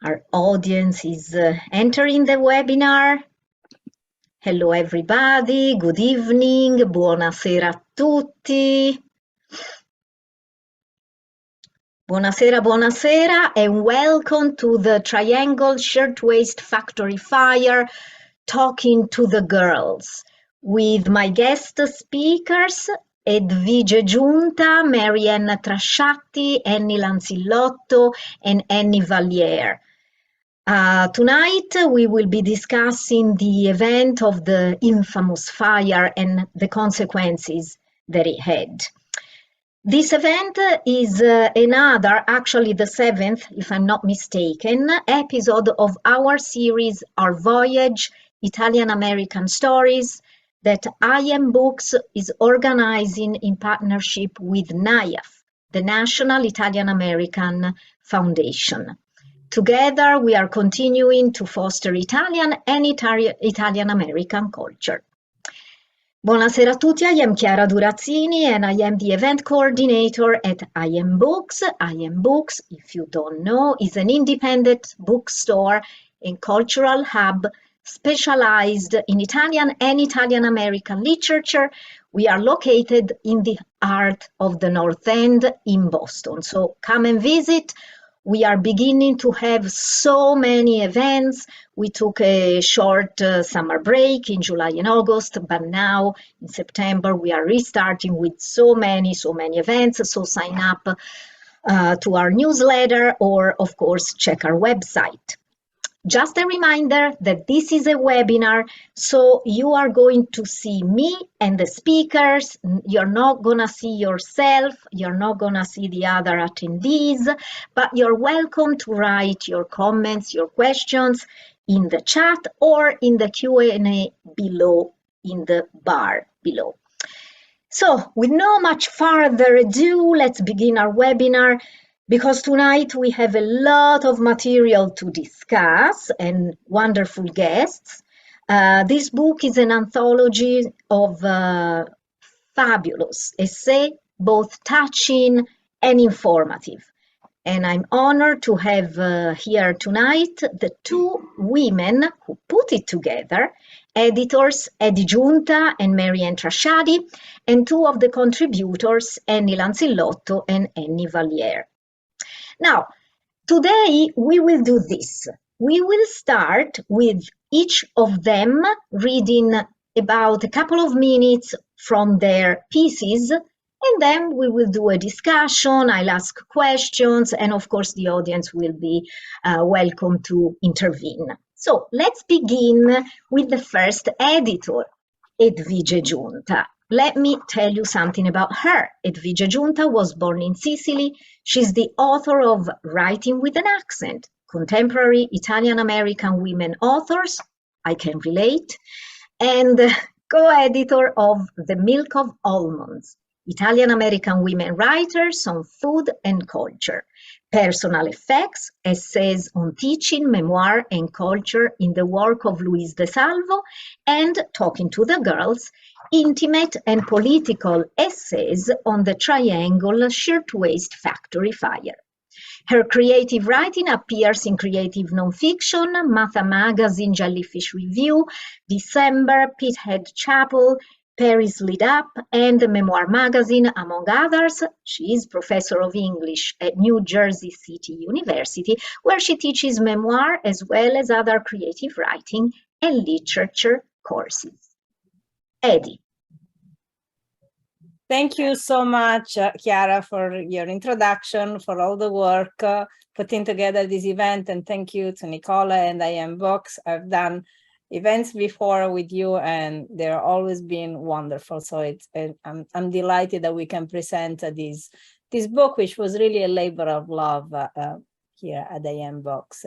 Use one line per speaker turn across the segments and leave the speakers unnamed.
Our audience is entering the webinar. Hello everybody, good evening, buonasera a tutti. Buonasera, buonasera, and welcome to the Triangle Shirtwaist Factory Fire, Talking to the Girls, with my guest speakers, Edvige Giunta, Marianne Trasciatti, Annie Lanzillotto, and Annie Valliere. Tonight we will be discussing the event of the infamous fire and the consequences that it had. This event is actually the 7th, if I'm not mistaken, episode of our series, Our Voyage, Italian-American Stories, that IM Books is organizing in partnership with NIAF, the National Italian-American Foundation. Together, we are continuing to foster Italian and Italian-American culture. Buonasera a tutti, I am Chiara Durazzini and I am the event coordinator at IM Books. IM Books, if you don't know, is an independent bookstore and cultural hub specialized in Italian and Italian-American literature. We are located in the heart of the North End in Boston, so come and visit. We are beginning to have so many events. We took a short summer break in July and August, but now in September we are restarting with so many events. So sign up to our newsletter or, of course, check our website. Just a reminder that this is a webinar, so you are going to see me and the speakers. You're not going to see yourself. You're not going to see the other attendees, but you're welcome to write your comments, your questions in the chat or in the Q&A below, in the bar below. So with no much further ado, let's begin our webinar. Because tonight we have a lot of material to discuss and wonderful guests. This book is an anthology of fabulous essays, both touching and informative. And I'm honored to have here tonight the two women who put it together, editors Edvige Giunta and Marianne Trasciatti, and two of the contributors, Annie Lanzillotto and Annie Valliere. Now, today we will do this. We will start with each of them reading about a couple of minutes from their pieces, and then we will do a discussion. I'll ask questions, and of course the audience will be welcome to intervene. So let's begin with the first editor, Edvige Giunta. Let me tell you something about her. Edvige Giunta was born in Sicily. She's the author of Writing with an Accent, Contemporary Italian-American Women Authors, I Can Relate, and co-editor of The Milk of Almonds, Italian-American Women Writers on Food and Culture, Personal Effects, Essays on Teaching, Memoir and Culture in the Work of Luis De Salvo, and Talking to the Girls, Intimate and Political Essays on the Triangle Shirtwaist Factory Fire. Her creative writing appears in Creative Nonfiction, Matha Magazine, Jellyfish Review, December, Pithead Chapel, Paris Lit Up, and the Memoir Magazine, among others. She is professor of English at New Jersey City University, where she teaches memoir as well as other creative writing and literature courses. Eddie.
Thank you so much, Chiara, for your introduction, for all the work putting together this event, and thank you to Nicola and IM Books. I've done events before with you, and they're always been wonderful. So I'm delighted that we can present this book, which was really a labor of love here at IM Books.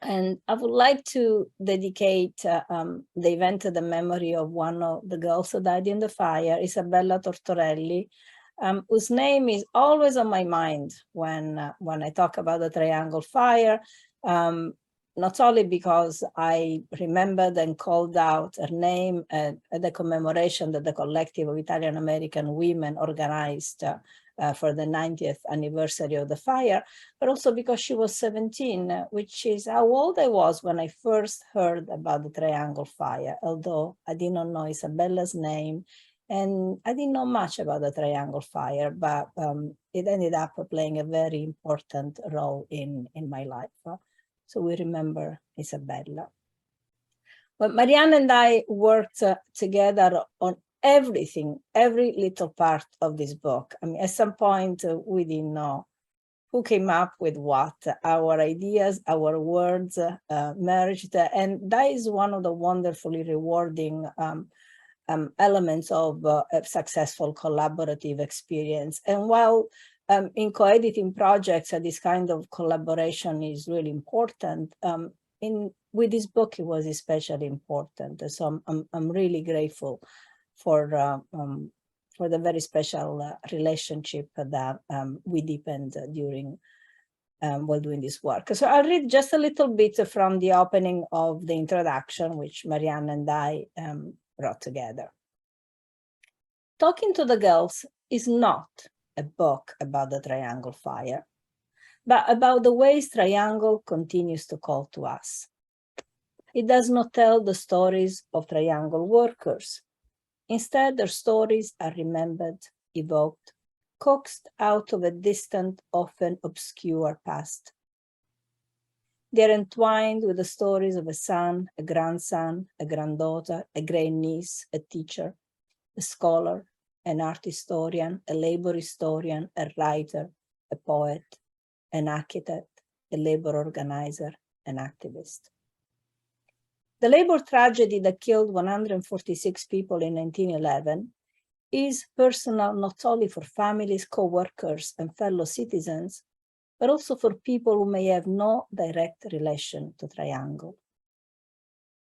And I would like to dedicate the event to the memory of one of the girls who died in the fire, Isabella Tortorelli, whose name is always on my mind when I talk about the Triangle Fire. not only because I remembered and called out her name at the commemoration that the collective of Italian American women organized for the 90th anniversary of the fire, but also because she was 17, which is how old I was when I first heard about the Triangle Fire, although I did not know Isabella's name, and I didn't know much about the Triangle Fire, but it ended up playing a very important role in my life. So we remember Isabella. But Marianne and I worked together on everything, every little part of this book. I mean, at some point, we didn't know who came up with what. Our ideas, our words merged. And that is one of the wonderfully rewarding elements of a successful collaborative experience. And while in co-editing projects, this kind of collaboration is really important. With this book, it was especially important. So I'm really grateful for the very special relationship that we deepened during while doing this work. So I'll read just a little bit from the opening of the introduction, which Marianne and I wrote together. Talking to the Girls is not a book about the Triangle Fire, but about the ways Triangle continues to call to us. It does not tell the stories of Triangle workers. Instead, their stories are remembered, evoked, coaxed out of a distant, often obscure past. They are entwined with the stories of a son, a grandson, a granddaughter, a great-niece, a teacher, a scholar, an art historian, a labor historian, a writer, a poet, an architect, a labor organizer, an activist. The labor tragedy that killed 146 people in 1911 is personal not only for families, co-workers, and fellow citizens, but also for people who may have no direct relation to Triangle.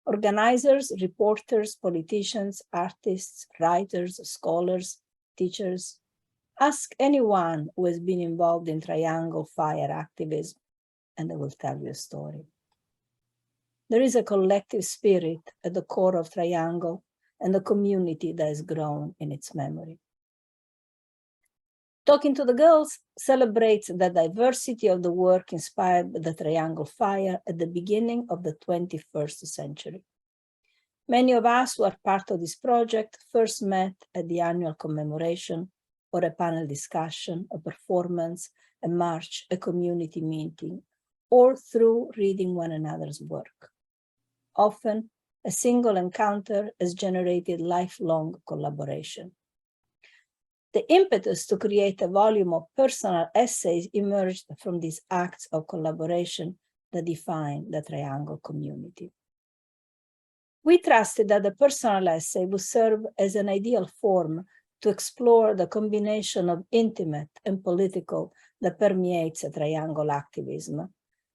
Organizers, reporters, politicians, artists, writers, scholars, teachers, ask anyone who has been involved in Triangle Fire activism, and they will tell you a story. There is a collective spirit at the core of Triangle and a community that has grown in its memory. Talking to the Girls celebrates the diversity of the work inspired by the Triangle Fire at the beginning of the 21st century. Many of us who are part of this project first met at the annual commemoration or a panel discussion, a performance, a march, a community meeting, or through reading one another's work. Often, a single encounter has generated lifelong collaboration. The impetus to create a volume of personal essays emerged from these acts of collaboration that define the Triangle community. We trusted that the personal essay would serve as an ideal form to explore the combination of intimate and political that permeates a Triangle activism,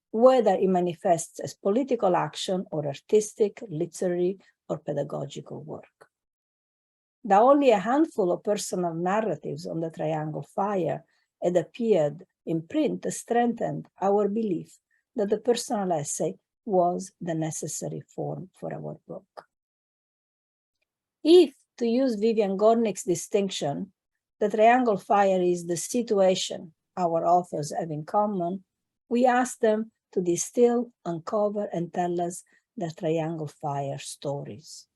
whether it manifests as political action or artistic, literary, or pedagogical work. That only a handful of personal narratives on the Triangle Fire had appeared in print strengthened our belief that the personal essay was the necessary form for our book. If, to use Vivian Gornick's distinction, the Triangle Fire is the situation our authors have in common, we ask them to distill, uncover, and tell us the Triangle Fire stories.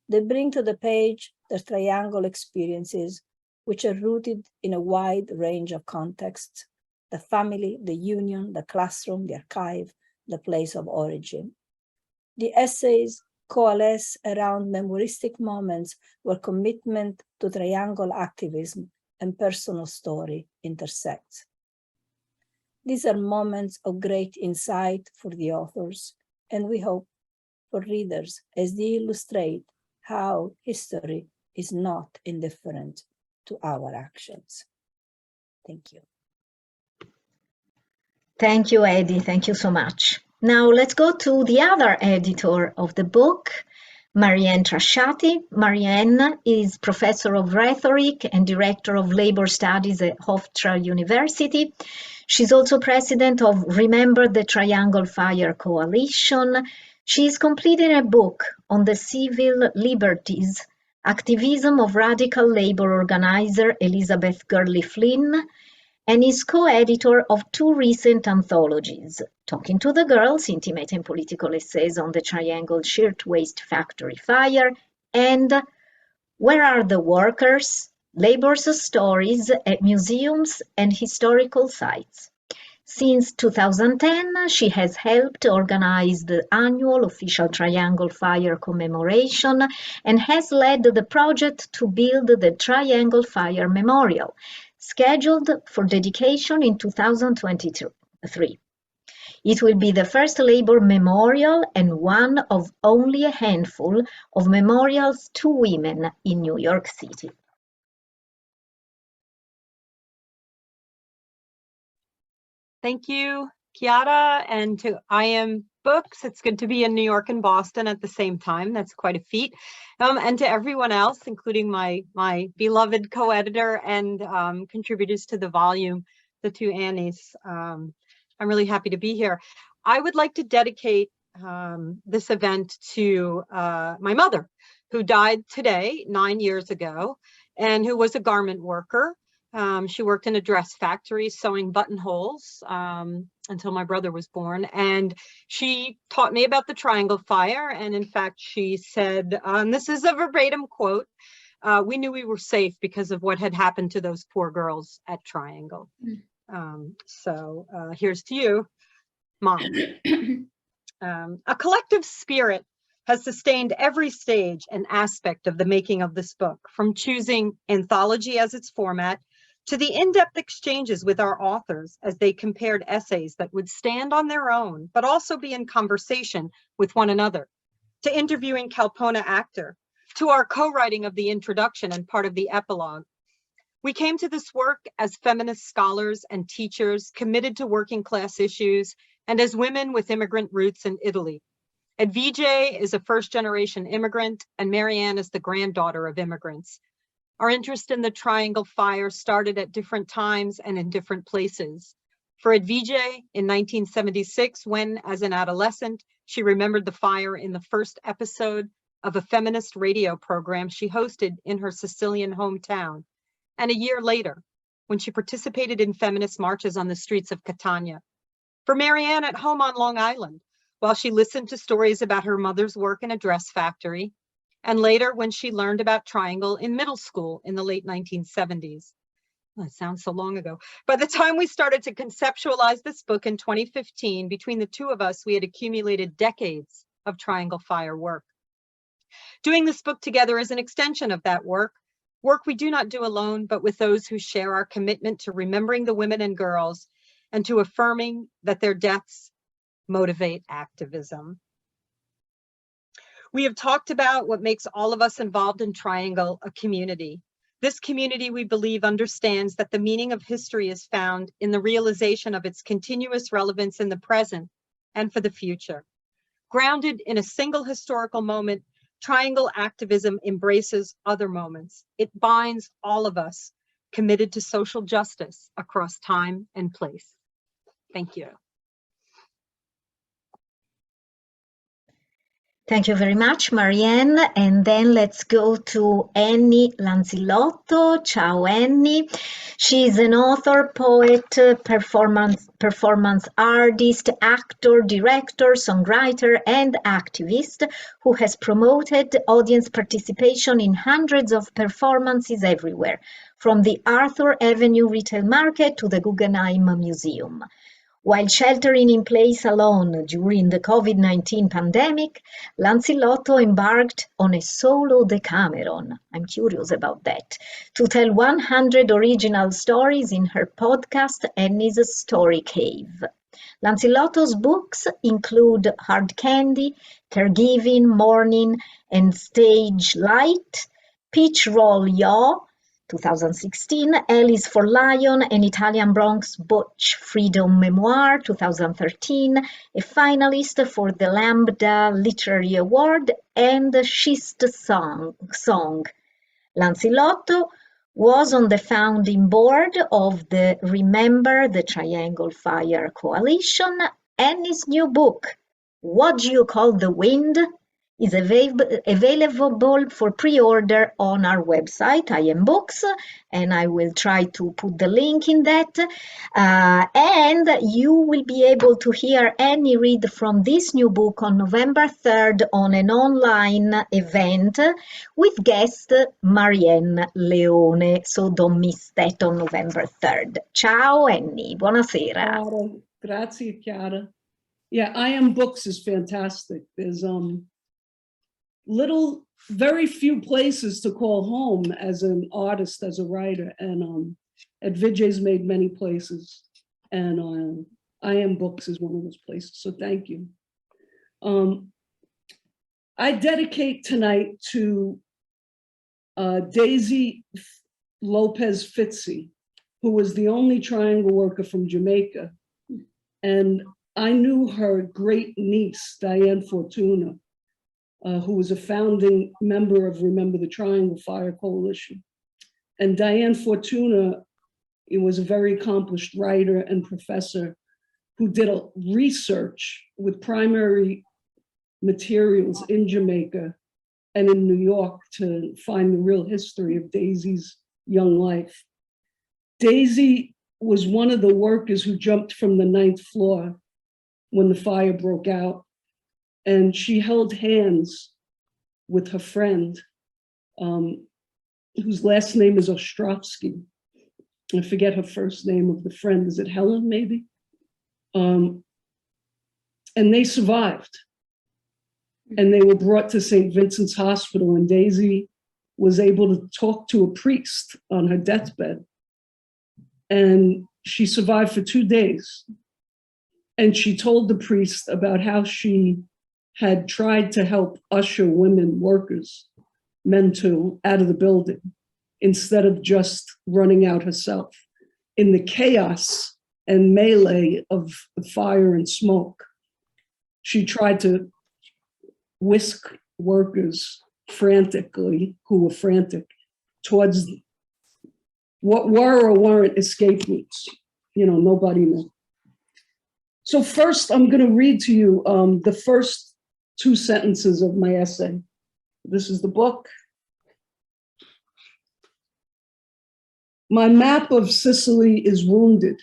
They bring to the page the Triangle experiences, which are rooted in a wide range of contexts: the family, the union, the classroom, the archive, the place of origin. The essays coalesce around memoristic moments where commitment to Triangle activism and personal story intersect. These are moments of great insight for the authors, and we hope for readers as they illustrate how history is not indifferent to our actions. Thank you.
Thank you, Eddie. Thank you so much. Now let's go to the other editor of the book, Marianne Trasciatti. Marianne is professor of rhetoric and director of labor studies at Hofstra University. She's also president of Remember the Triangle Fire Coalition. She's completing a book on the civil liberties activism of radical labor organizer Elizabeth Gurley Flynn, and is co-editor of two recent anthologies, Talking to the Girls, Intimate and Political Essays on the Triangle Shirtwaist Factory Fire, and Where Are the Workers? Labor's Stories at Museums and Historical Sites. Since 2010, she has helped organize the annual official Triangle Fire commemoration and has led the project to build the Triangle Fire Memorial, scheduled for dedication in 2023. It will be the first labor memorial and one of only a handful of memorials to women in New York City.
Thank you, Chiara, and to IM Books. It's good to be in New York and Boston at the same time. That's quite a feat. And to everyone else, including my beloved co-editor and contributors to the volume, the two Annies. I'm really happy to be here. I would like to dedicate this event to my mother, who died today, 9 years ago, and who was a garment worker. She worked in a dress factory sewing buttonholes until my brother was born. And she taught me about the Triangle Fire. And in fact, she said, this is a verbatim quote, we knew we were safe because of what had happened to those poor girls at Triangle. So here's to you, Mom. A collective spirit has sustained every stage and aspect of the making of this book, from choosing anthology as its format to the in-depth exchanges with our authors as they compared essays that would stand on their own, but also be in conversation with one another, to interviewing Kalpona Actor, to our co-writing of the introduction and part of the epilogue. We came to this work as feminist scholars and teachers committed to working class issues and as women with immigrant roots in Italy. Edvige is a first-generation immigrant, and Marianne is the granddaughter of immigrants. Our interest in the Triangle Fire started at different times and in different places. For Edvige, in 1976, when, as an adolescent, she remembered the fire in the first episode of a feminist radio program she hosted in her Sicilian hometown, and a year later, when she participated in feminist marches on the streets of Catania. For Marianne, at home on Long Island, while she listened to stories about her mother's work in a dress factory, and later when she learned about Triangle in middle school in the late 1970s. That sounds so long ago. By the time we started to conceptualize this book in 2015, between the two of us, we had accumulated decades of Triangle Fire work. Doing this book together is an extension of that work we do not do alone, but with those who share our commitment to remembering the women and girls and to affirming that their deaths motivate activism. We have talked about what makes all of us involved in Triangle a community. This community, we believe, understands that the meaning of history is found in the realization of its continuous relevance in the present and for the future. Grounded in a single historical moment, Triangle activism embraces other moments. It binds all of us committed to social justice across time and place. Thank you.
Thank you very much, Marianne. And then let's go to Annie Lanzillotto. Ciao, Annie. She's an author, poet, performance artist, actor, director, songwriter, and activist who has promoted audience participation in hundreds of performances everywhere, from the Arthur Avenue Retail Market to the Guggenheim Museum. While sheltering in place alone during the COVID-19 pandemic, Lanzillotto embarked on a solo Decameron, I'm curious about that, to tell 100 original stories in her podcast, Annie's Story Cave. Lanzillotto's books include Hard Candy, Caregiving, Mourning, and Stage Light, Peach Roll Yaw, 2016, Alice for Lion, an Italian Bronx Butch Freedom Memoir, 2013, a finalist for the Lambda Literary Award, and Schist Song. Lanzillotto was on the founding board of the Remember the Triangle Fire Coalition, and his new book, What Do You Call the Wind?, is available for pre-order on our website, I Am Books, and I will try to put the link in that. And you will be able to hear Annie read from this new book on November 3rd on an online event with guest Marianne Leone. So don't miss that on November 3rd. Ciao Annie, buonasera.
Grazie, Chiara. Yeah, I Am Books is fantastic. There's very few places to call home as an artist, as a writer, and Edvige's made many places, and I Am Books is one of those places, so thank you. I dedicate tonight to Daisy Lopez Fitzy, who was the only triangle worker from Jamaica, and I knew her great niece, Diane Fortuna, who was a founding member of Remember the Triangle Fire Coalition. And Diane Fortuna was a very accomplished writer and professor who did a research with primary materials in Jamaica and in New York to find the real history of Daisy's young life. Daisy was one of the workers who jumped from the 9th floor when the fire broke out. And she held hands with her friend, whose last name is Ostrovsky. I forget her first name of the friend. Is it Helen, maybe? And they survived. And they were brought to St. Vincent's Hospital, and Daisy was able to talk to a priest on her deathbed. And she survived for 2 days. And she told the priest about how she had tried to help usher women workers, men too, out of the building, instead of just running out herself. In the chaos and melee of the fire and smoke, she tried to whisk workers frantically, who were frantic, towards what were or weren't escape routes. You know, nobody knew. So first, I'm going to read to you the first 2 sentences of my essay. This is the book. My map of Sicily is wounded.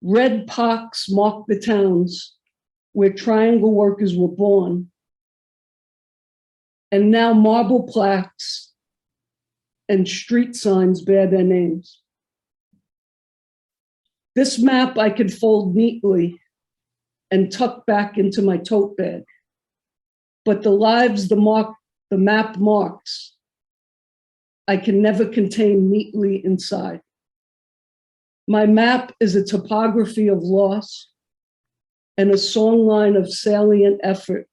Red pox mark the towns where triangle workers were born. And now marble plaques and street signs bear their names. This map I could fold neatly and tuck back into my tote bag. But the lives the map marks, I can never contain neatly inside. My map is a topography of loss and a songline of salient effort.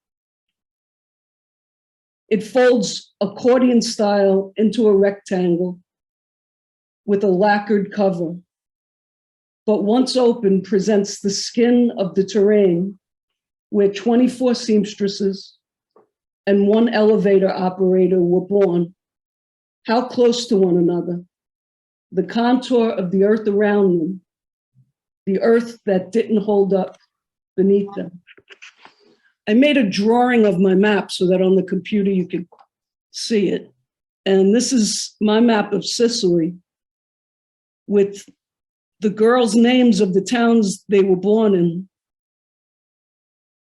It folds accordion style into a rectangle with a lacquered cover, but once open presents the skin of the terrain where 24 seamstresses and 1 elevator operator were born. How close to one another, the contour of the earth around them, the earth that didn't hold up beneath them. I made a drawing of my map so that on the computer you could see it. And this is my map of Sicily with the girls' names of the towns they were born in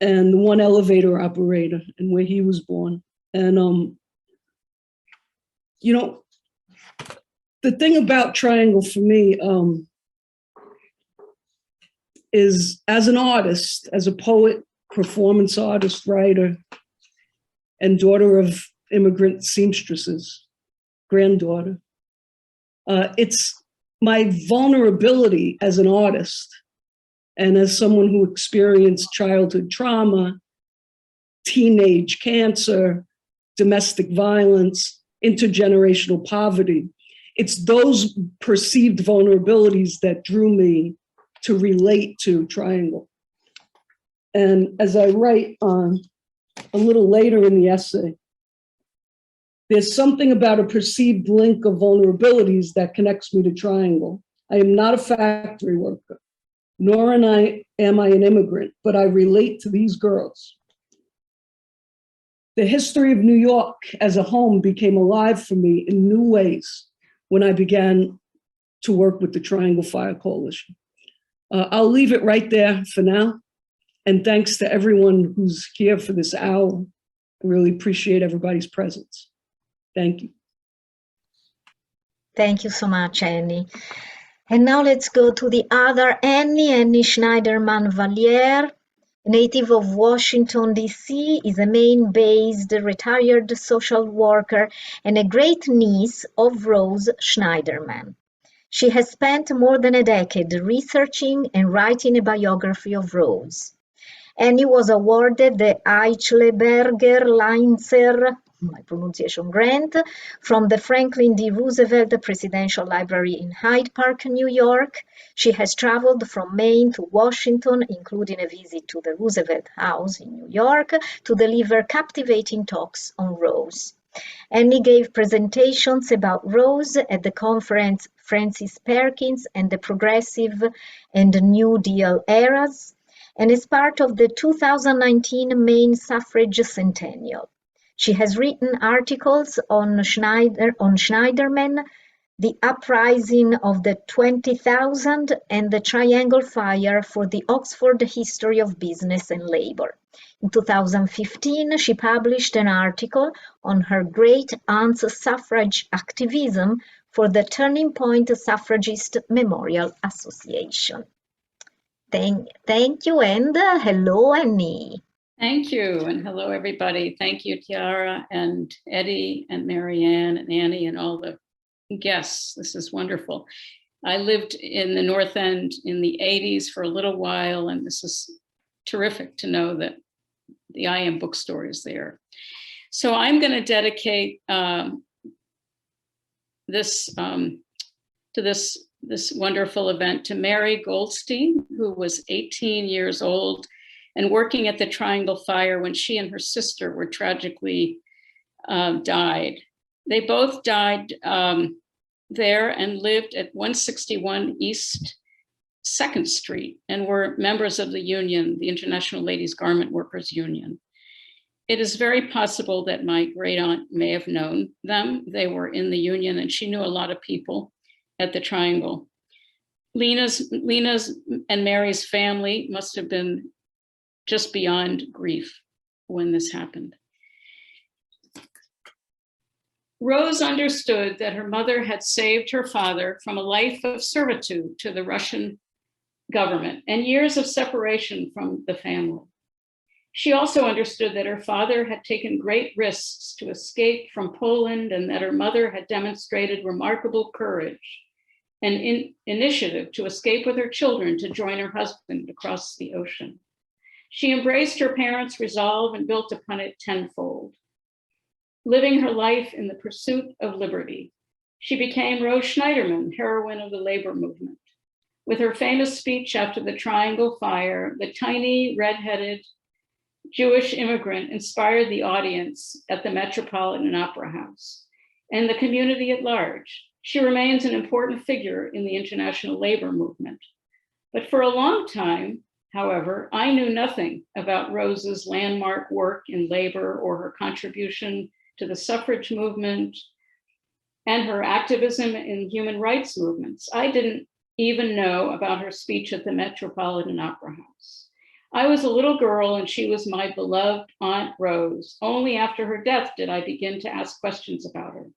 and the 1 elevator operator and where he was born. And, you know, the thing about Triangle for me is, as an artist, as a poet, performance artist, writer, and daughter of immigrant seamstresses, granddaughter, it's my vulnerability as an artist and as someone who experienced childhood trauma, teenage cancer, domestic violence, intergenerational poverty. It's those perceived vulnerabilities that drew me to relate to Triangle. And as I write a little later in the essay, There's something about a perceived link of vulnerabilities that connects me to Triangle. I am not a factory worker, nor am I an immigrant, but I relate to these girls. The history of New York as a home became alive for me in new ways when I began to work with the Triangle Fire Coalition. I'll leave it right there for now. And thanks to everyone who's here for this hour. I really appreciate everybody's presence. Thank you.
Thank you so much, Annie. And now let's go to the other Annie Schneiderman Valliere. Native of Washington, D.C., is a Maine-based retired social worker and a great niece of Rose Schneiderman. She has spent more than a decade researching and writing a biography of Rose. Annie was awarded the Eichelberger-Leinzer, my pronunciation, grant from the Franklin D. Roosevelt Presidential Library in Hyde Park, New York. She has traveled from Maine to Washington, including a visit to the Roosevelt House in New York, to deliver captivating talks on Rose. Annie gave presentations about Rose at the conference Francis Perkins and the Progressive and New Deal Eras, and is part of the 2019 Maine Suffrage Centennial. She has written articles on Schneiderman, the Uprising of the 20,000, and the Triangle Fire for the Oxford History of Business and Labor. In 2015, she published an article on her great-aunt's suffrage activism for the Turning Point Suffragist Memorial Association. Thank you, and hello, Annie.
Thank you, and hello, everybody. Thank you, Chiara and Eddie and Marianne and Annie and all the guests. This is wonderful. I lived in the North End in the 80s for a little while, and this is terrific to know that the I Am bookstore is there. So I'm going to dedicate this wonderful event to Mary Goldstein, who was 18 years old and working at the Triangle Fire when she and her sister were tragically died. They both died there and lived at 161 East 2nd Street and were members of the union, the International Ladies Garment Workers Union. It is very possible that my great aunt may have known them. They were in the union and she knew a lot of people at the Triangle. Lena's and Mary's family must have been just beyond grief when this happened. Rose understood that her mother had saved her father from a life of servitude to the Russian government and years of separation from the family. She also understood that her father had taken great risks to escape from Poland and that her mother had demonstrated remarkable courage and initiative to escape with her children to join her husband across the ocean. She embraced her parents' resolve and built upon it tenfold. Living her life in the pursuit of liberty, she became Rose Schneiderman, heroine of the labor movement. With her famous speech after the Triangle Fire, the tiny, red-headed Jewish immigrant inspired the audience at the Metropolitan Opera House and the community at large. She remains an important figure in the international labor movement. But for a long time, however, I knew nothing about Rose's landmark work in labor or her contribution to the suffrage movement and her activism in human rights movements. I didn't even know about her speech at the Metropolitan Opera House. I was a little girl and she was my beloved Aunt Rose. Only after her death did I begin to ask questions about her.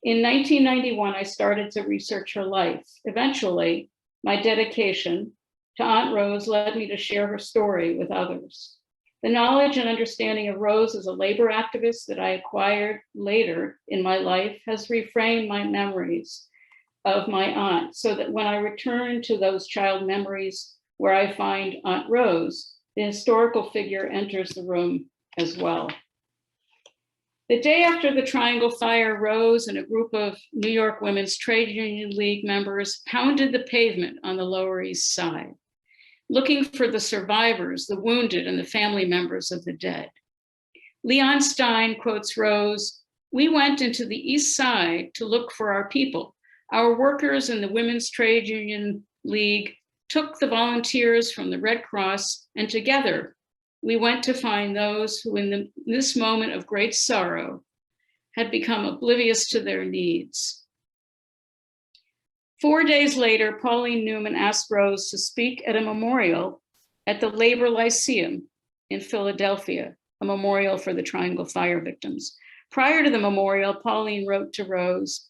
In 1991, I started to research her life. Eventually, my dedication to Aunt Rose led me to share her story with others. The knowledge and understanding of Rose as a labor activist that I acquired later in my life has reframed my memories of my aunt so that when I return to those child memories where I find Aunt Rose, the historical figure enters the room as well. The day after the Triangle Fire, Rose and a group of New York Women's Trade Union League members pounded the pavement on the Lower East Side, looking for the survivors, the wounded, and the family members of the dead. Leon Stein quotes Rose, We went into the East Side to look for our people. Our workers in the Women's Trade Union League took the volunteers from the Red Cross, and together we went to find those who in this moment of great sorrow had become oblivious to their needs. 4 days later, Pauline Newman asked Rose to speak at a memorial at the Labor Lyceum in Philadelphia, a memorial for the Triangle Fire victims. Prior to the memorial, Pauline wrote to Rose,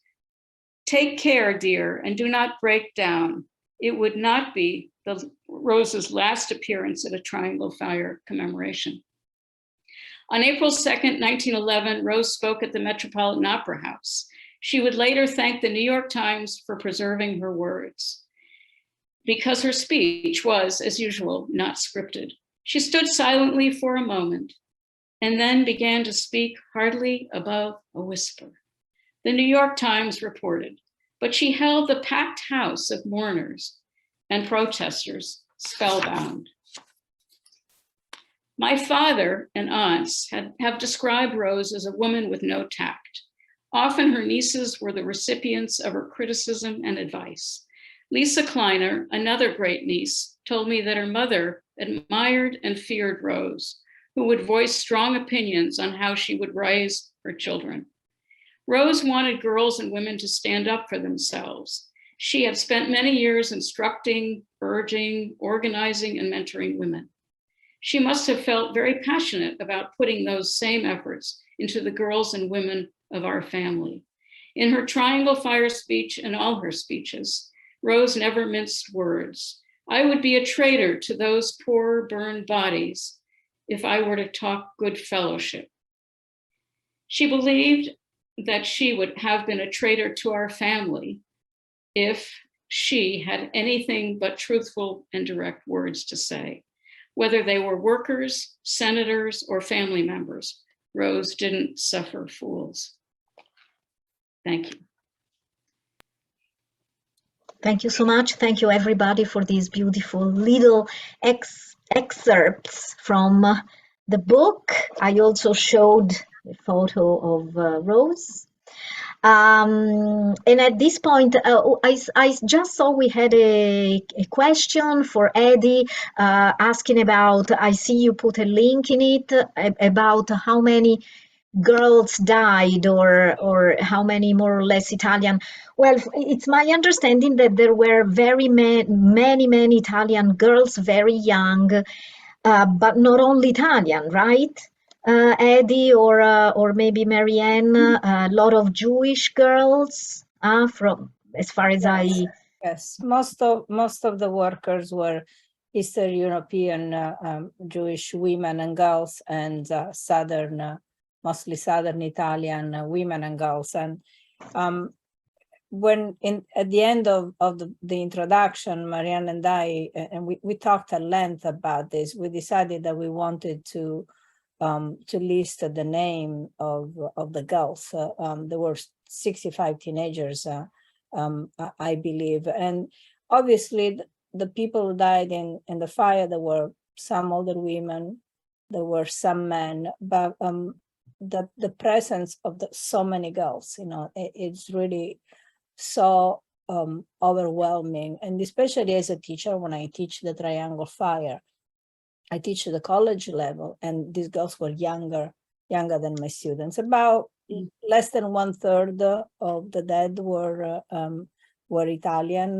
"Take care, dear, and do not break down. It would not be Rose's last appearance at a Triangle Fire commemoration." On April 2nd, 1911, Rose spoke at the Metropolitan Opera House. She would later thank the New York Times for preserving her words, because her speech was, as usual, not scripted. She stood silently for a moment and then began to speak hardly above a whisper. The New York Times reported, but she held the packed house of mourners and protesters spellbound. My father and aunts have described Rose as a woman with no tact. Often her nieces were the recipients of her criticism and advice. Lisa Kleiner, another great niece, told me that her mother admired and feared Rose, who would voice strong opinions on how she would raise her children. Rose wanted girls and women to stand up for themselves. She had spent many years instructing, urging, organizing, and mentoring women. She must have felt very passionate about putting those same efforts into the girls and women of our family. In her Triangle Fire speech and all her speeches, Rose never minced words. I would be a traitor to those poor burned bodies if I were to talk good fellowship. She believed that she would have been a traitor to our family if she had anything but truthful and direct words to say. Whether they were workers, senators, or family members, Rose didn't suffer fools. Thank you.
Thank you so much. Thank you, everybody, for these beautiful little excerpts from the book. I also showed a photo of Rose. And at this point, I just saw we had a question for Eddie asking about, I see you put a link in it, about how many girls died or how many more or less Italian. Well, it's my understanding that there were very many Italian girls, very young, but not only Italian, right? Eddie or maybe Marianne, a lot of Jewish girls from, as far as
Yes, most of the workers were Eastern European Jewish women and girls, and mostly Southern Italian women and girls. And at the end of the introduction, Marianne and I, and we talked at length about this, we decided that we wanted to list the name of the girls. There were 65 teenagers, I believe. And obviously the people who died in the fire, there were some older women, there were some men, but the presence of so many girls, it's really so overwhelming. And especially as a teacher, when I teach the Triangle Fire, I teach at the college level, and these girls were younger than my students. About less than 1/3 of the dead were Italian.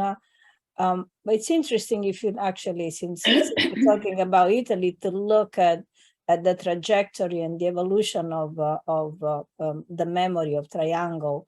But it's interesting, if you actually, since we're talking about Italy, to look at the trajectory and the evolution of the memory of Triangle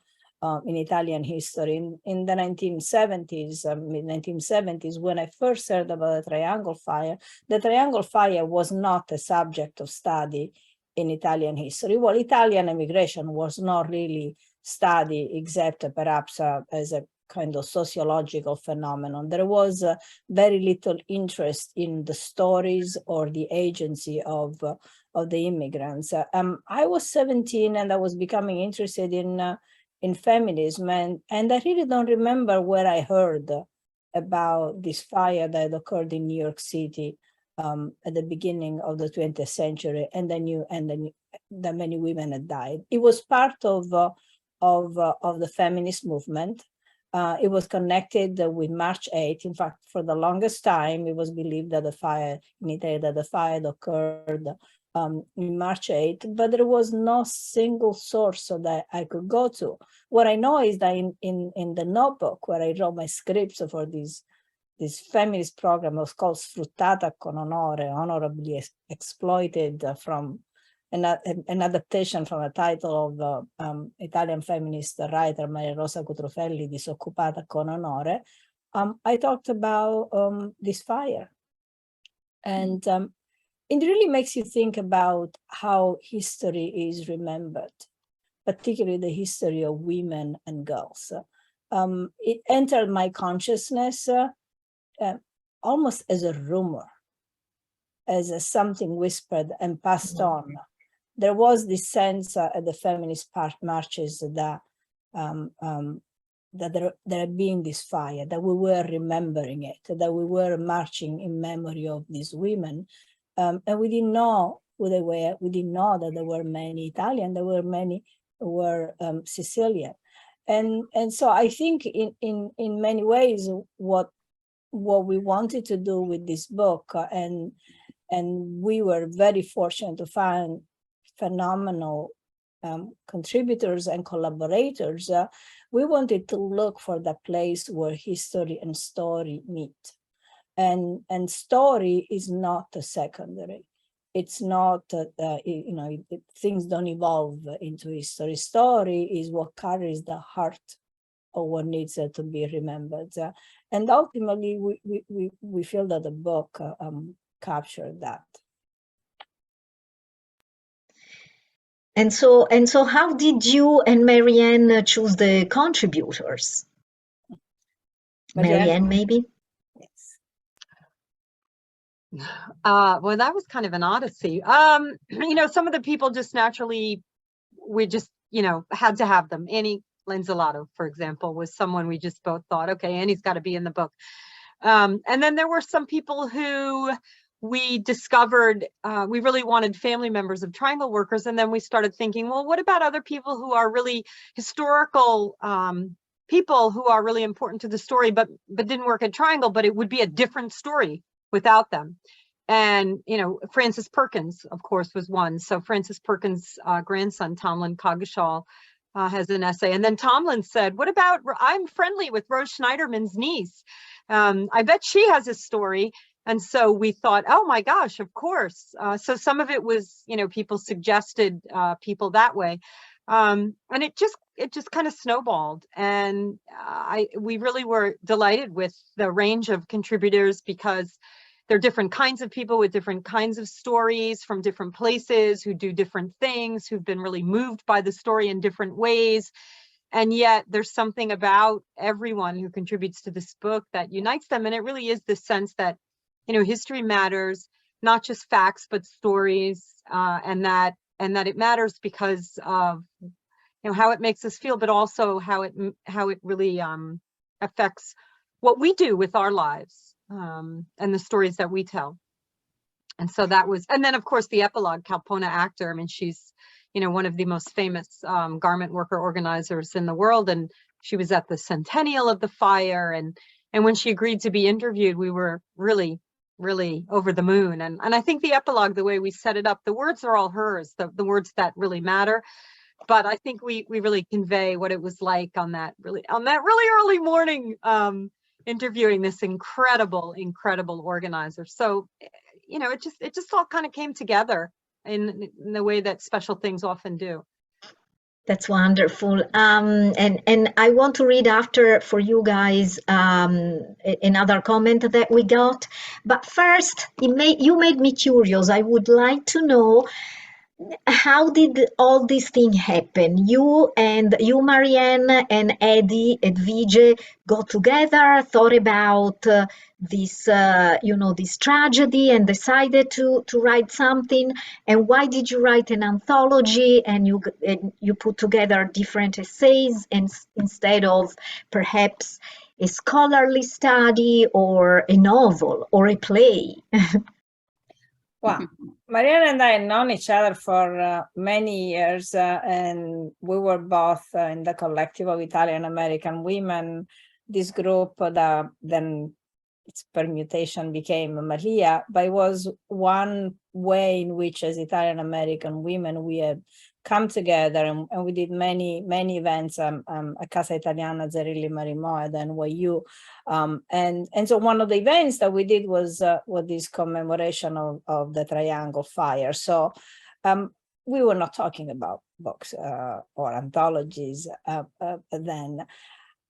in Italian history. In the 1970s, mid-1970s, when I first heard about the Triangle Fire was not a subject of study in Italian history. Well, Italian immigration was not really studied, except perhaps as a kind of sociological phenomenon. There was very little interest in the stories or the agency of the immigrants. I was 17 and I was becoming interested in feminism, and I really don't remember where I heard about this fire that occurred in New York City at the beginning of the 20th century, and many women had died. It was part of the feminist movement. It was connected with March 8th. In fact, for the longest time, it was believed that the fire in Italy, that the fire occurred in March 8th, but there was no single source that I could go to. What I know is that in the notebook where I wrote my scripts for this feminist program, was called Sfruttata con onore, honorably exploited, from an adaptation from a title of Italian feminist writer Maria Rosa Cutruffelli, Disoccupata con onore. I talked about this fire. And it really makes you think about how history is remembered, particularly the history of women and girls. It entered my consciousness almost as a rumor, as something whispered and passed on. There was this sense at the feminist marches that there had been this fire, that we were remembering it, that we were marching in memory of these women. And we didn't know who they were. We didn't know that there were many Italian, there were many who were Sicilian. And so I think in many ways, what we wanted to do with this book, and we were very fortunate to find phenomenal contributors and collaborators, we wanted to look for the place where history and story meet. And story is not secondary. It's not, things don't evolve into history. Story is what carries the heart of what needs to be remembered. And ultimately, we feel that the book captured that.
And so how did you and Marianne choose the contributors? Marianne, maybe?
Yes.
Well, that was kind of an odyssey. Some of the people just naturally, we just, had to have them. Annie Lanzillotto, for example, was someone we just both thought, okay, Annie's got to be in the book. And then there were some people who we discovered we really wanted family members of Triangle workers. And then we started thinking, well, what about other people who are really historical people who are really important to the story, but didn't work at Triangle, but it would be a different story without them. And, Francis Perkins, of course, was one. So Francis Perkins' grandson, Tomlin Coggeshall, has an essay. And then Tomlin said, what about, I'm friendly with Rose Schneiderman's niece. I bet she has a story. And so we thought, oh my gosh, of course. So some of it was, people suggested people that way. And it just kind of snowballed. And we really were delighted with the range of contributors, because there are different kinds of people with different kinds of stories from different places who do different things, who've been really moved by the story in different ways. And yet there's something about everyone who contributes to this book that unites them. And it really is this sense that, history matters, not just facts, but stories, and that it matters because of, how it makes us feel, but also how it really affects what we do with our lives, and the stories that we tell. And so that was, and then of course the epilogue, Kalpona Actor. I mean, she's, one of the most famous garment worker organizers in the world, and she was at the centennial of the fire. And when she agreed to be interviewed, we were really over the moon. And I think the epilogue, the way we set it up, the words are all hers, the words that really matter. But I think we really convey what it was like on that really early morning, interviewing this incredible organizer. So, it just all kind of came together in the way that special things often do.
That's wonderful. And I want to read after for you guys another comment that we got. But first, you made me curious. I would like to know, how did all this thing happen? You, Marianne, and Edvige got together, thought about this, this tragedy, and decided to write something. And why did you write an anthology? And you put together different essays, and instead of perhaps a scholarly study or a novel or a play?
Wow. Marianne and I had known each other for many years, and we were both in the collective of Italian American women, this group that then its permutation became Maria, but it was one way in which as Italian American women we had come together, and we did many events a Casa Italiana Zerilli Marimo at NYU. And so one of the events that we did was this commemoration of the Triangle Fire. So we were not talking about books or anthologies then.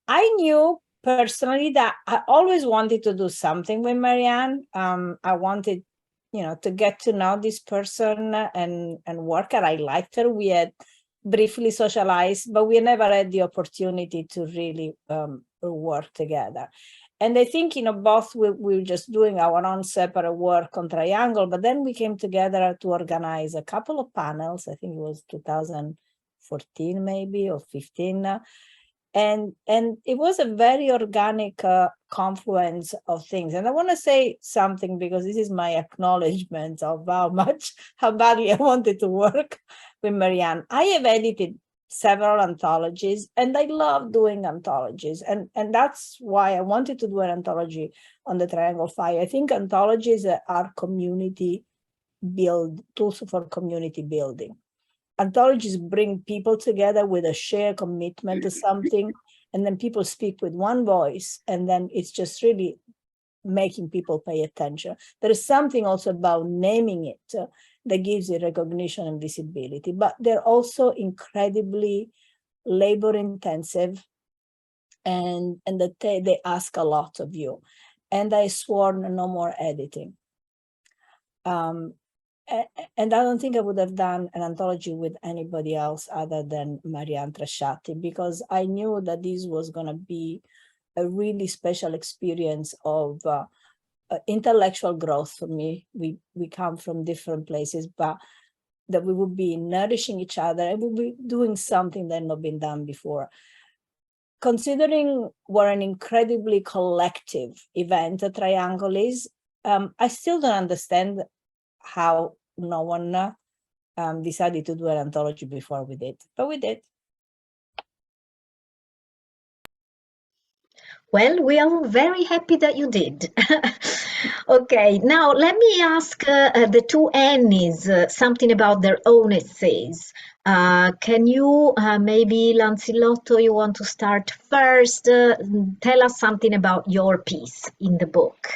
I knew personally that I always wanted to do something with Marianne. I wanted, to get to know this person and work her. I liked her. We had briefly socialized, but we never had the opportunity to really work together. And I think, both we were just doing our own separate work on Triangle, but then we came together to organize a couple of panels. I think it was 2014 maybe, or 15. And it was a very organic confluence of things. And I want to say something, because this is my acknowledgement of how badly I wanted to work with Marianne. I have edited several anthologies, and I love doing anthologies. And that's why I wanted to do an anthology on the Triangle Fire. I think anthologies are tools for community building. Anthologies bring people together with a shared commitment to something, and then people speak with one voice, and then it's just really making people pay attention. There is something also about naming it that gives it recognition and visibility, but they're also incredibly labor intensive, and that they ask a lot of you. And I swore no more editing. And I don't think I would have done an anthology with anybody else other than Marianne Trasciatti, because I knew that this was going to be a really special experience of intellectual growth for me. We come from different places, but that we would be nourishing each other and we'll be doing something that had not been done before. Considering we're an incredibly collective event, a Triangle is, I still don't understand how no one decided to do an anthology before we did, but we did.
Well, we are very happy that you did. Okay, now let me ask the two Annies something about their own essays. Can you, maybe Lanzillotto, you want to start first? Tell us something about your piece in the book.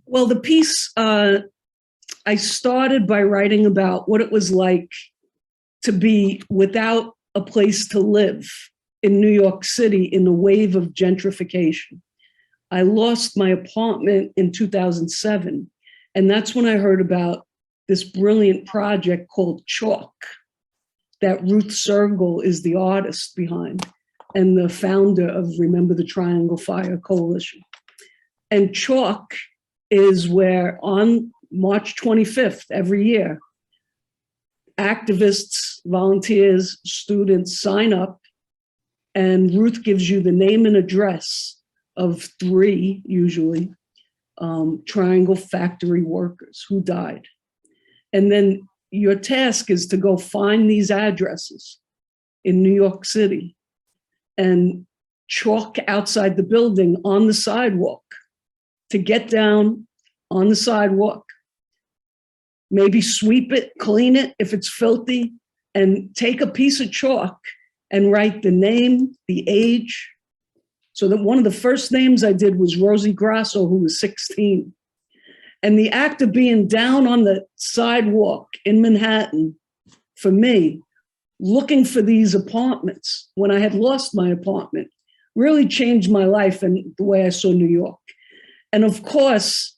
Well, the piece, I started by writing about what it was like to be without a place to live in New York City in the wave of gentrification. I lost my apartment in 2007, and that's when I heard about this brilliant project called Chalk that Ruth Sergel is the artist behind and the founder of Remember the Triangle Fire Coalition. And Chalk is where on March 25th every year, activists, volunteers, students sign up, and Ruth gives you the name and address of 3, usually, Triangle factory workers who died. And then your task is to go find these addresses in New York City and chalk outside the building on the sidewalk to get down on the sidewalk, maybe sweep it, clean it if it's filthy, and take a piece of chalk and write the name, the age. So that one of the first names I did was Rosie Grasso, who was 16. And the act of being down on the sidewalk in Manhattan, for me, looking for these apartments when I had lost my apartment, really changed my life and the way I saw New York. And of course,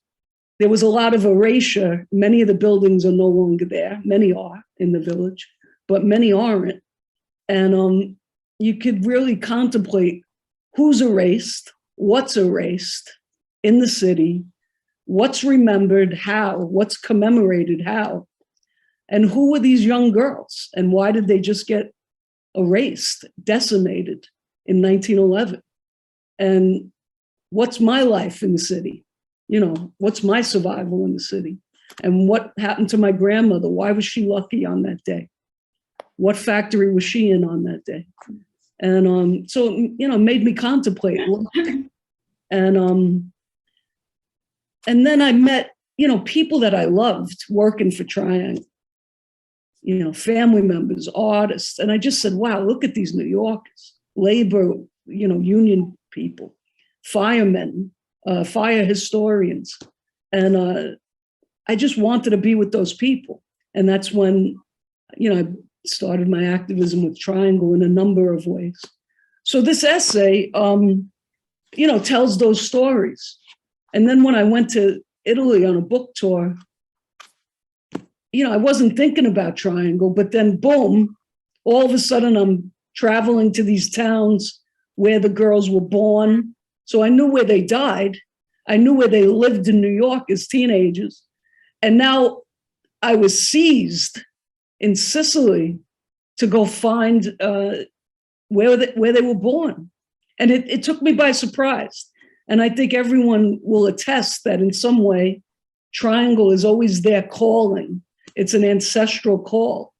there was a lot of erasure. Many of the buildings are no longer there. Many are in the village, but many aren't. And you could really contemplate who's erased, what's erased in the city, what's remembered, how, what's commemorated, how, and who were these young girls and why did they just get erased, decimated in 1911? And what's my life in the city? you know, what's my survival in the city? And what happened to my grandmother? Why was she lucky on that day? What factory was she in on that day? And so, you know, made me contemplate. And then I met, you know, people that I loved working for Triangle, you know, family members, artists. And I just said, wow, look at these New Yorkers, labor, you know, union people, firemen, fire historians. And I just wanted to be with those people. And that's when, you know, I started my activism with Triangle in a number of ways. So this essay, you know, tells those stories. And then when I went to Italy on a book tour, you know, I wasn't thinking about Triangle, but then boom, all of a sudden I'm traveling to these towns where the girls were born. So I knew where they died. I knew where they lived in New York as teenagers. And now I was seized in Sicily to go find where they were born. And it took me by surprise. And I think everyone will attest that in some way, Triangle is always there calling. It's an ancestral call.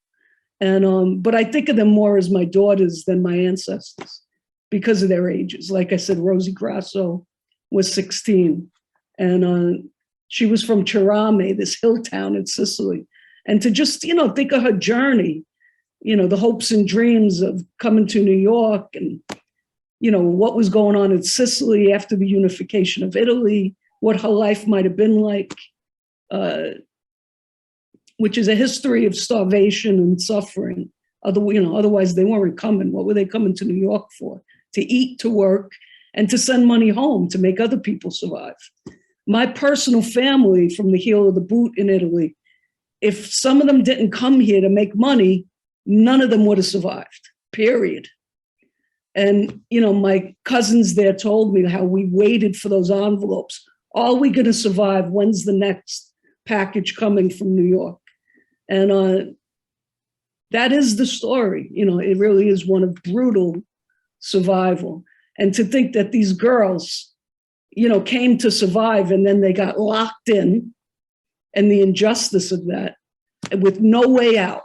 And but I think of them more as my daughters than my ancestors because of their ages. Like I said, Rosie Grasso was 16. And she was from Cerame, this hill town in Sicily. And to just, you know, think of her journey, you know, the hopes and dreams of coming to New York and, you know, what was going on in Sicily after the unification of Italy, what her life might have been like, which is a history of starvation and suffering. Otherwise they weren't coming. What were they coming to New York for? To eat, to work, and to send money home to make other people survive. My personal family from the heel of the boot in Italy, if some of them didn't come here to make money, none of them would have survived, period. And, you know, my cousins there told me how we waited for those envelopes. Are we going to survive? When's the next package coming from New York? And that is the story. You know, it really is one of brutal survival. And to think that these girls, you know, came to survive and then they got locked in, and the injustice of that with no way out,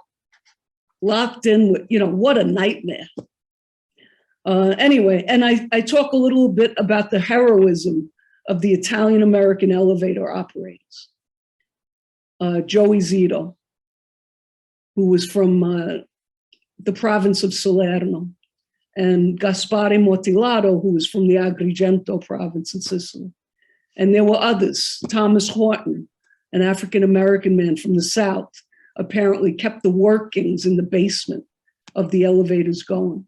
locked in with, you know, what a nightmare. Anyway, and I talk a little bit about the heroism of the Italian-American elevator operators. Joey Zito, who was from the province of Salerno, and Gaspare Motilato, who was from the Agrigento province in Sicily. And there were others. Thomas Horton, an African-American man from the South, apparently kept the workings in the basement of the elevators going.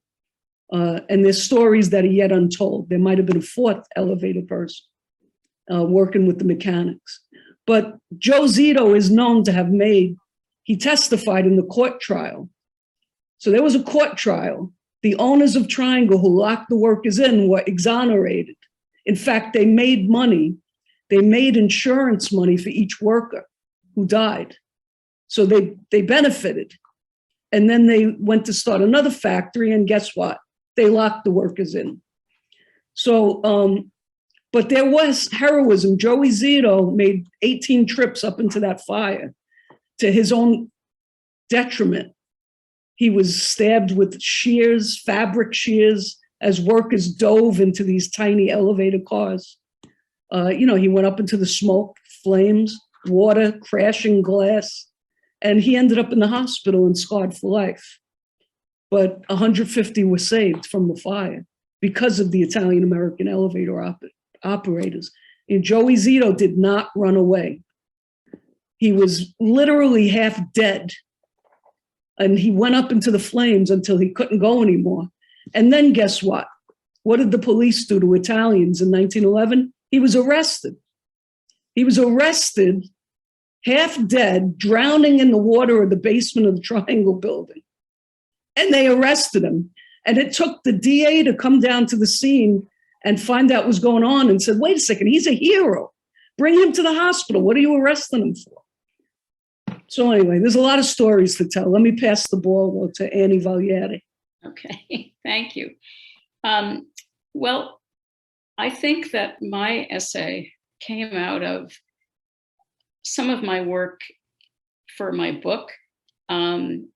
And there's stories that are yet untold. There might have been a fourth elevator person working with the mechanics. But Joe Zito is known to have he testified in the court trial. So there was a court trial. The owners of Triangle who locked the workers in were exonerated. In fact, they made money. They made insurance money for each worker who died. So they benefited. And then they went to start another factory, and guess what? They locked the workers in. So, but there was heroism. Joey Zito made 18 trips up into that fire to his own detriment. He was stabbed with shears, fabric shears, as workers dove into these tiny elevator cars. You know, he went up into the smoke, flames, water, crashing glass, and he ended up in the hospital and scarred for life. But 150 were saved from the fire because of the Italian-American elevator operators. And Joey Zito did not run away. He was literally half dead. And he went up into the flames until he couldn't go anymore. And then guess what? What did the police do to Italians in 1911? He was arrested. He was arrested, half dead, drowning in the water of the basement of the Triangle Building. And they arrested him. And it took the DA to come down to the scene and find out what was going on and said, wait a second, he's a hero. Bring him to the hospital. What are you arresting him for? So anyway, there's a lot of stories to tell. Let me pass the ball to Annie Valliere.
Okay, thank you. Well, I think that my essay came out of some of my work for my book, and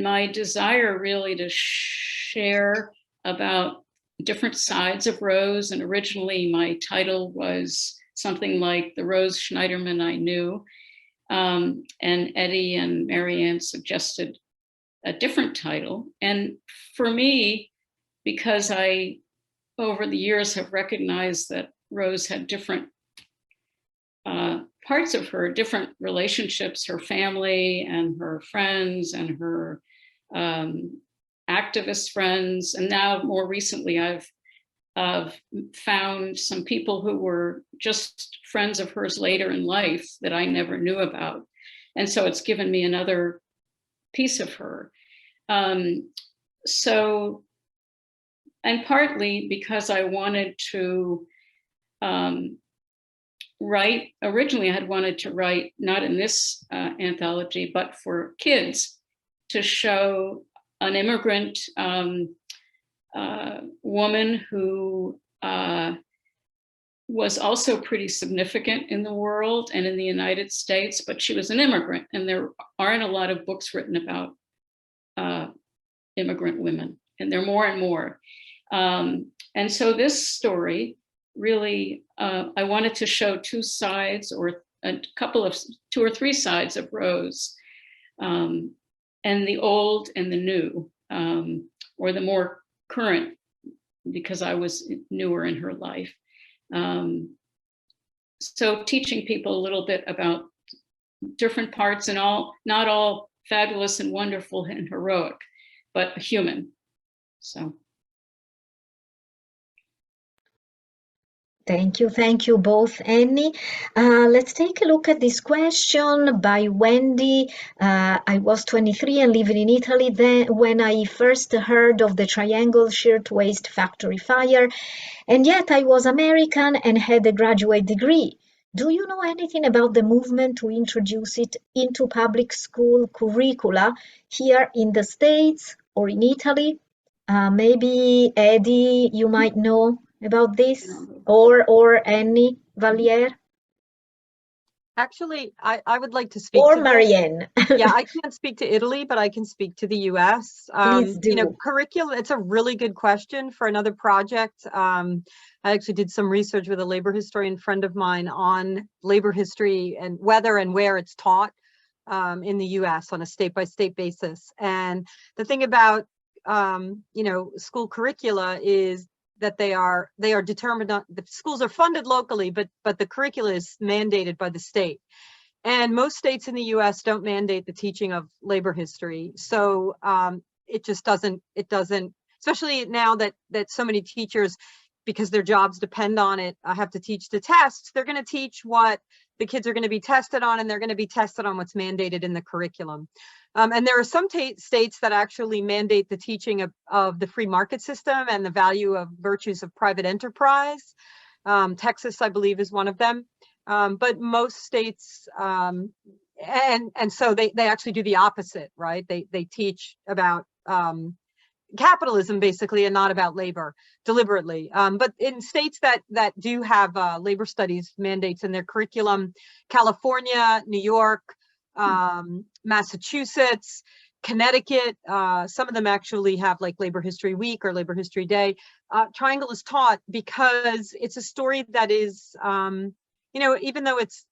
my desire really to share about different sides of Rose. And originally my title was something like The Rose Schneiderman I Knew. And Eddie and Marianne suggested a different title. And for me, because I, over the years, have recognized that Rose had different parts of her, different relationships, her family and her friends and her activist friends. And now more recently, I've found some people who were just friends of hers later in life that I never knew about. And so it's given me another piece of her. So, and partly because I wanted to write, originally I had wanted to write, not in this anthology, but for kids, to show an immigrant woman who was also pretty significant in the world and in the United States, but she was an immigrant, and there aren't a lot of books written about immigrant women, and there are more and more. And so this story really, I wanted to show two sides, or a couple of, two or three sides of Rose, and the old and the new, or the more current, because I was newer in her life. So teaching people a little bit about different parts, and all, not all fabulous and wonderful and heroic, but human. So.
Thank you both, Annie. Let's take a look at this question by Wendy. I was 23 and living in Italy then when I first heard of the Triangle Shirtwaist Factory Fire, and yet I was American and had a graduate degree. Do you know anything about the movement to introduce it into public school curricula here in the States or in Italy? Maybe Eddie, you might know about this, or Annie, Valliere?
Actually, I would like to speak
or
to
Marianne.
Yeah, I can't speak to Italy, but I can speak to the US.
Please do.
You know, curriculum, it's a really good question for another project. I actually did some research with a labor historian friend of mine on labor history and whether and where it's taught in the US on a state-by-state basis. And the thing about, you know, school curricula is that they are determined on, the schools are funded locally, but the curricula is mandated by the state. And most states in the US don't mandate the teaching of labor history. So it just doesn't, especially now that so many teachers, because their jobs depend on it, have to teach the tests, they're going to teach what the kids are going to be tested on, and they're going to be tested on what's mandated in the curriculum. And there are some states that actually mandate the teaching of the free market system and the value of virtues of private enterprise. Texas, I believe, is one of them. But most states, and so they actually do the opposite, right? They teach about capitalism basically, and not about labor deliberately. But in states that do have labor studies mandates in their curriculum, California, New York, Massachusetts, Connecticut, some of them actually have like Labor History Week or Labor History Day. Triangle is taught because it's a story that is, you know, even though it's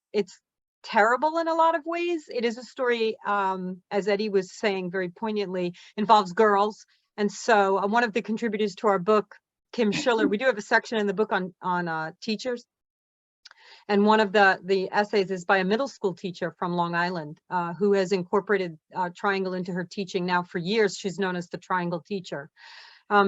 terrible in a lot of ways, it is a story, as Eddie was saying very poignantly, involves girls. And so one of the contributors to our book, Kim Schiller, we do have a section in the book on teachers. And one of the essays is by a middle school teacher from Long Island, who has incorporated Triangle into her teaching now for years. She's known as the Triangle teacher.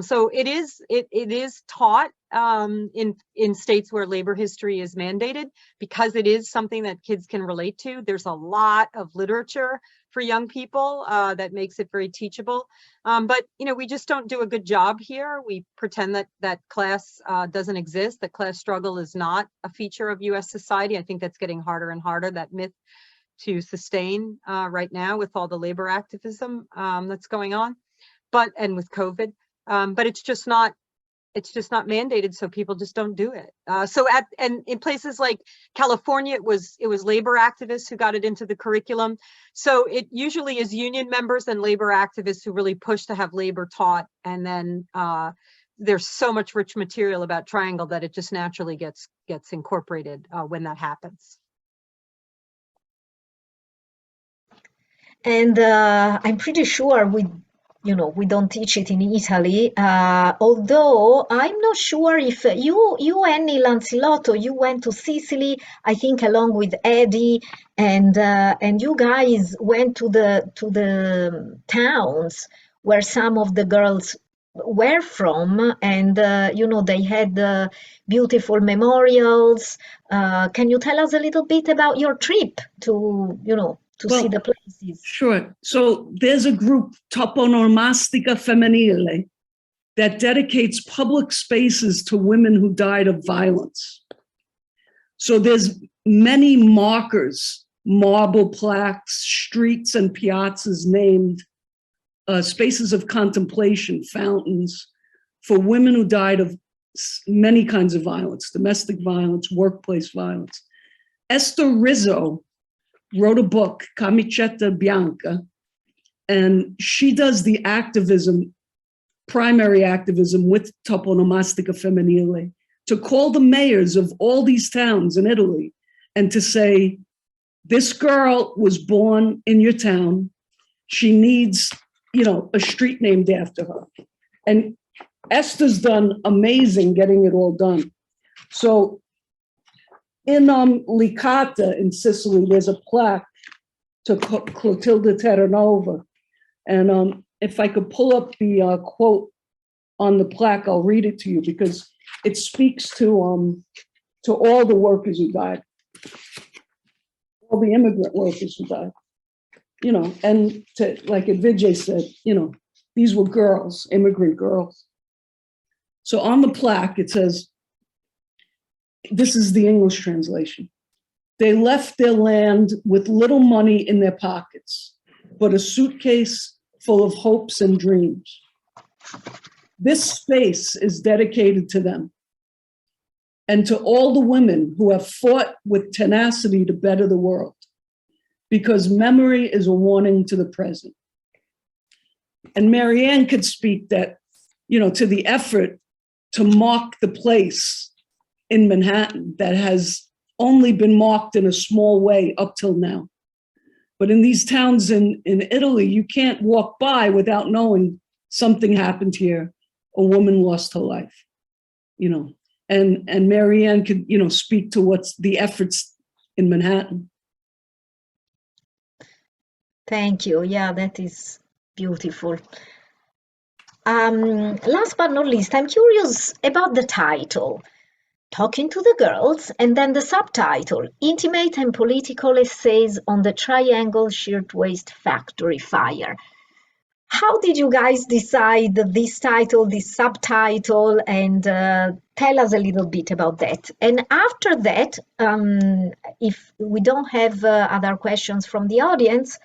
So it is taught in states where labor history is mandated, because it is something that kids can relate to. There's a lot of literature for young people that makes it very teachable. But you know, we just don't do a good job here. We pretend that class doesn't exist, that class struggle is not a feature of US society. I think that's getting harder and harder, that myth to sustain right now with all the labor activism that's going on, and with COVID. But it's just not it's just not mandated, so people just don't do it. And in places like California, it was labor activists who got it into the curriculum. So it usually is union members and labor activists who really push to have labor taught. And then there's so much rich material about Triangle that it just naturally gets incorporated when that happens.
And I'm pretty sure we don't teach it in Italy, although I'm not sure if you Annie Lanzillotto, you went to Sicily, I think, along with Eddie, and you guys went to the towns where some of the girls were from, and they had beautiful memorials. Can you tell us a little bit about your trip to see the places?
Sure. So there's a group, Toponomastica Femminile, that dedicates public spaces to women who died of violence. So there's many markers, marble plaques, streets and piazzas named, spaces of contemplation, fountains, for women who died of many kinds of violence, domestic violence, workplace violence. Esther Rizzo wrote a book, Camicetta Bianca, and she does the activism, primary activism with Toponomastica Femminile, to call the mayors of all these towns in Italy and to say, this girl was born in your town, she needs, a street named after her. And Esther's done amazing getting it all done. So in Licata in Sicily, there's a plaque to Clotilda Terranova. And if I could pull up the quote on the plaque, I'll read it to you because it speaks to all the workers who died, all the immigrant workers who died, and like Edvige said, these were girls, immigrant girls. So on the plaque, it says, this is the English translation. They left their land with little money in their pockets, but a suitcase full of hopes and dreams. This space is dedicated to them and to all the women who have fought with tenacity to better the world, because memory is a warning to the present. And Marianne could speak that, to the effort to mark the place in Manhattan that has only been marked in a small way up till now. But in these towns in Italy, you can't walk by without knowing something happened here. A woman lost her life, and Marianne could, speak to what's the efforts in Manhattan.
Thank you. Yeah, that is beautiful. Last but not least, I'm curious about the title, Talking to the Girls, and then the subtitle, Intimate and Political Essays on the Triangle Shirtwaist Factory Fire. How did you guys decide this title, this subtitle, and tell us a little bit about that? And after that, if we don't have other questions from the audience,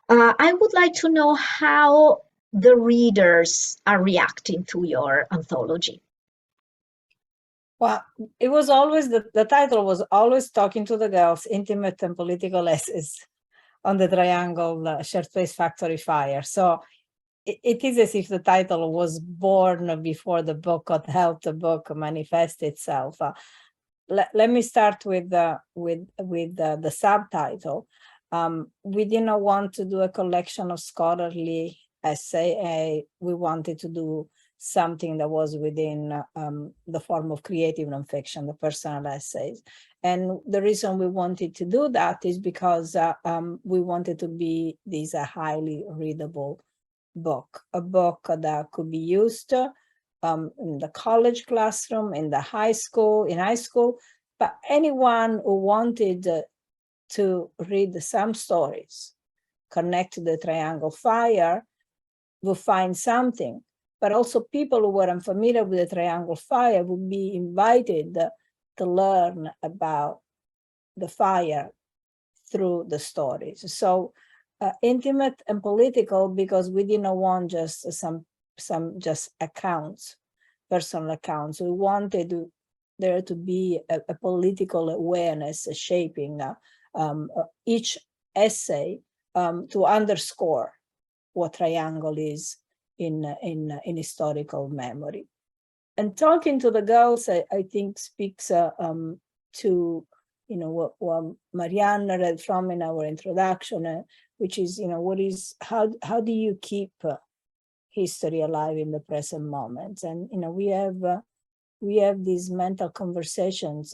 I would like to know how the readers are reacting to your anthology.
Well, it was always, the title was always Talking to the Girls, Intimate and Political Essays on the Triangle Shirtwaist Factory Fire. So it is as if the title was born before the book could help the book manifest itself. Let me start with the subtitle. We didn't want to do a collection of scholarly essay. We wanted to do something that was within the form of creative nonfiction, the personal essays. And the reason we wanted to do that is because we wanted to be this a highly readable book, a book that could be used in the college classroom, in high school, but anyone who wanted to read some stories connect to the Triangle Fire will find something. But also people who were unfamiliar with the Triangle Fire would be invited to learn about the fire through the stories. So intimate and political, because we didn't want just some just accounts. personal accounts. We wanted there to be a political awareness shaping each essay to underscore what Triangle is in historical memory. And talking to the girls, I think speaks to what Marianne read from in our introduction, which is how do you keep history alive in the present moment? And we have these mental conversations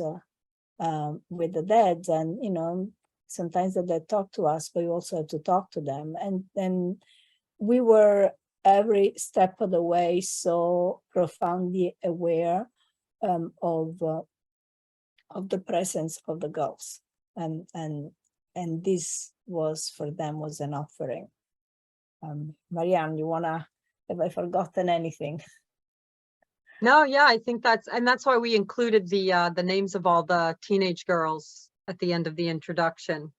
with the dead, and sometimes the dead talk to us, but we also have to talk to them. And we were every step of the way so profoundly aware of the presence of the girls, and this was for them was an offering. Marianne, have I forgotten anything?
No, yeah, I think that's why we included the names of all the teenage girls at the end of the introduction.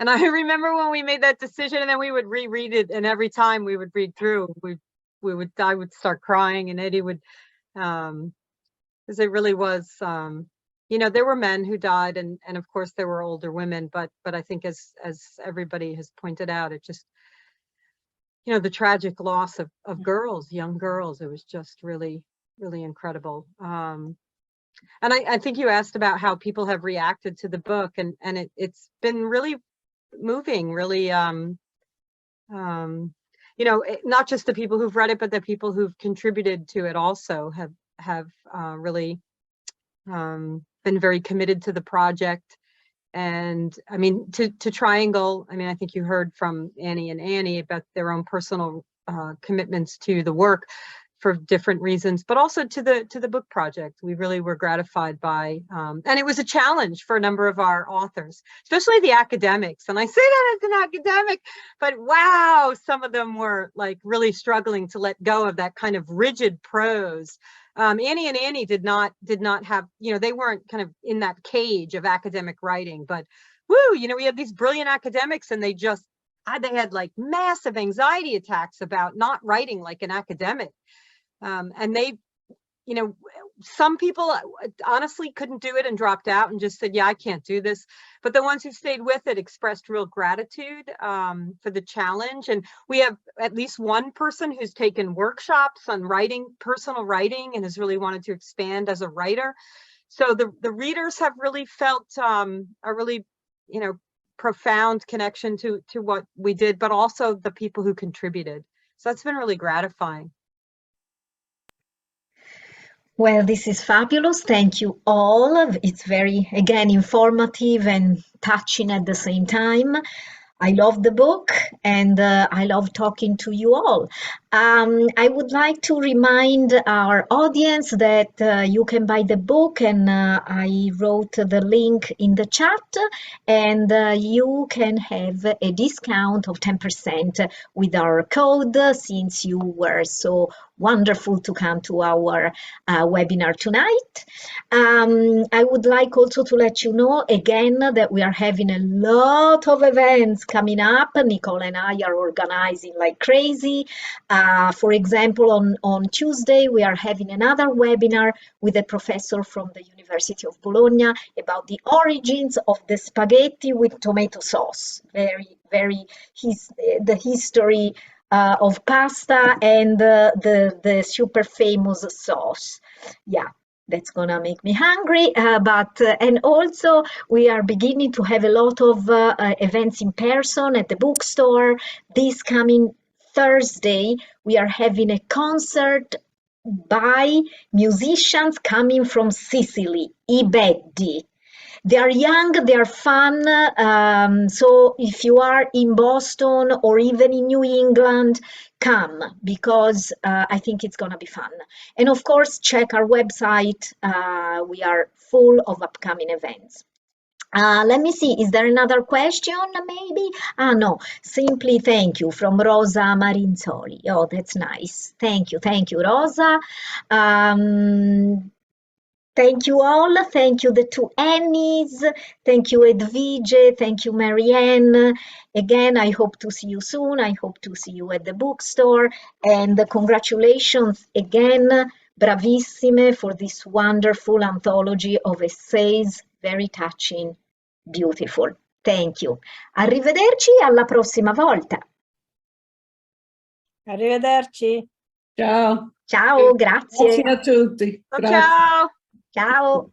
And I remember when we made that decision, and then we would reread it, and every time we would read through, I would start crying, and Eddie would, because it really was, there were men who died, and of course there were older women, but I think as everybody has pointed out, it just, the tragic loss of girls, young girls, it was just really, really incredible. And I think you asked about how people have reacted to the book, and it's been really moving, really, not just the people who've read it, but the people who've contributed to it also have really been very committed to the project. And I mean, to Triangle, I mean, I think you heard from Annie and Annie about their own personal commitments to the work for different reasons, but also to the book project. We really were gratified by, and it was a challenge for a number of our authors, especially the academics. And I say that as an academic, but wow, some of them were like really struggling to let go of that kind of rigid prose. Annie and Annie did not have, they weren't kind of in that cage of academic writing, but woo, we had these brilliant academics, and they had like massive anxiety attacks about not writing like an academic. And they, some people honestly couldn't do it and dropped out and just said, yeah, I can't do this. But the ones who stayed with it expressed real gratitude for the challenge. And we have at least one person who's taken workshops on writing, personal writing, and has really wanted to expand as a writer. So the readers have really felt a really, profound connection to what we did, but also the people who contributed. So that's been really gratifying.
Well, this is fabulous. Thank you all. It's very, again, informative and touching at the same time. I love the book, and I love talking to you all. I would like to remind our audience that you can buy the book, and I wrote the link in the chat, and you can have a discount of 10% with our code, since you were so wonderful to come to our webinar tonight. I would like also to let you know again that we are having a lot of events coming up. Nicole and I are organizing like crazy. For example, on Tuesday, we are having another webinar with a professor from the University of Bologna about the origins of the spaghetti with tomato sauce. The history of pasta and the super famous sauce. Yeah. That's gonna make me hungry, and also we are beginning to have a lot of events in person at the bookstore. This coming Thursday, we are having a concert by musicians coming from Sicily, Edvige. They are young, they are fun, so if you are in Boston or even in New England, come, because I think it's gonna be fun. And of course, check our website. We are full of upcoming events. Let me see, is there another question maybe? No, simply thank you from Rosa Marinzoli. Oh, that's nice. Thank you, Rosa. Thank you all. Thank you, the two Annies. Thank you, Edvige. Thank you, Marianne. Again, I hope to see you soon. I hope to see you at the bookstore. And congratulations again, bravissime, for this wonderful anthology of essays. Very touching, beautiful. Thank you. Arrivederci, alla prossima volta.
Arrivederci.
Ciao.
Ciao, grazie.
Grazie a tutti. Grazie.
Ciao.
Ciao.